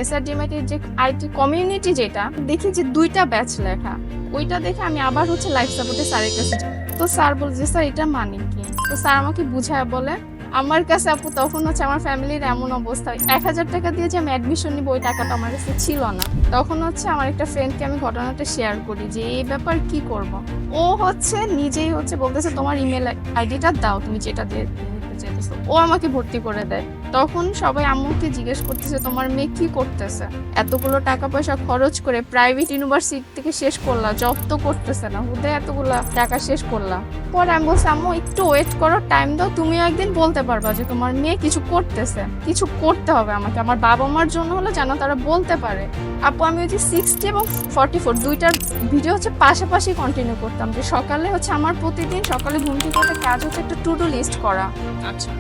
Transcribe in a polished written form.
এসআরডিএমআইটি যে IT community যেটা দেখি যে 2টা ব্যাচ লেখা, ওইটা দেখে আমি আবার হচ্ছে লাইফ সাপোর্টে স্যারের কাছে যাই। তো স্যার বল যে স্যার এটা মানে কি? তো স্যার আমাকে বুঝায় বলে আমার কাছে আপু তখন হচ্ছে আমার ফ্যামিলির এমন অবস্থা, 1000 টাকা দিয়ে যে আমি অ্যাডমিশন নিব ওই টাকাটা আমার কাছে ছিল না। তখন হচ্ছে আমার একটা ফ্রেন্ডকে আমি ঘটনাটা শেয়ার করি যে এই ব্যাপার কি করব। ও হচ্ছে নিজেই হচ্ছে বলতেছে তোমার ইমেল আইডিটা দাও, তুমি যেটা দিয়ে নিতে চাইতেছো। ও আমাকে ভর্তি করে দেয়। তখন সবাই আম্মুকে জিজ্ঞেস করতেছে তোমার মেয়ে কি করতেছে, এতগুলো টাকা পয়সা খরচ করে প্রাইভেট ইউনিভার্সিটি থেকে শেষ করলা, জব তো করতেছে না, হুদে এতগুলো টাকা শেষ করলা। পরে আমি বলছি আম্মু একটু ওয়েট করো, টাইম দাও, তুমি একদিন বলতে পারবা যে তোমার মেয়ে কিছু করতেছে, কিছু করতে হবে আমাকে, আমার বাবা মার জন্য হলো যেন তারা বলতে পারে। আপু আমি ওই যে 60 এবং 44 দুইটার ভিডিও হচ্ছে পাশাপাশি কন্টিনিউ করতাম, যে সকালে হচ্ছে আমার প্রতিদিন সকালে ঘুম থেকে উঠে কাজ হচ্ছে একটা টু ডু লিস্ট করা। আচ্ছা